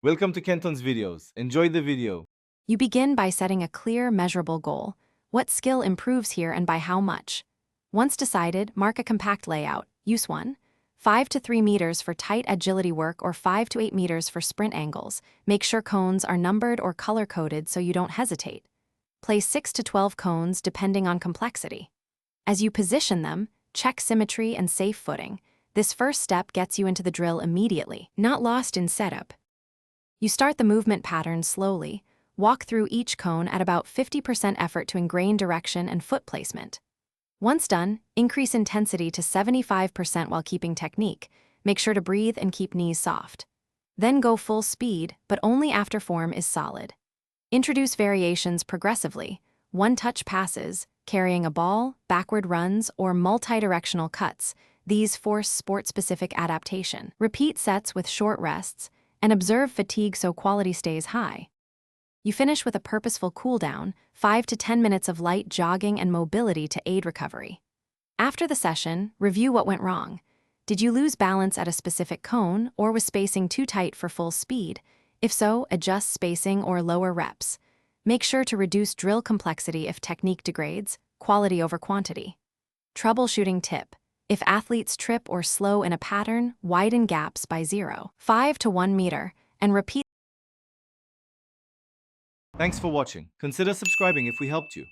Welcome to Kenton's videos. Enjoy the video. You begin by setting a clear, measurable goal. What skill improves here and by how much? Once decided, mark a compact layout. Use 1. 5 to 3 meters for tight agility work or 5 to 8 meters for sprint angles. Make sure cones are numbered or color-coded so you don't hesitate. Place 6 to 12 cones depending on complexity. As you position them, check symmetry and safe footing. This first step gets you into the drill immediately, not lost in setup. You start the movement pattern slowly. Walk through each cone at about 50% effort to ingrain direction and foot placement. Once done, increase intensity to 75% while keeping technique. Make sure to breathe and keep knees soft. Then go full speed, but only after form is solid. Introduce variations progressively. One-touch passes, carrying a ball, backward runs, or multi-directional cuts. These force sport-specific adaptation. Repeat sets with short rests, and observe fatigue so quality stays high. You finish with a purposeful cool-down, 5 to 10 minutes of light jogging and mobility to aid recovery. After the session, review what went wrong. Did you lose balance at a specific cone, or was spacing too tight for full speed? If so, adjust spacing or lower reps. Make sure to reduce drill complexity if technique degrades, quality over quantity. Troubleshooting tip. If athletes trip or slow in a pattern, widen gaps by 0.5 to 1 meter, and repeat. Thanks for watching. Consider subscribing if we helped you.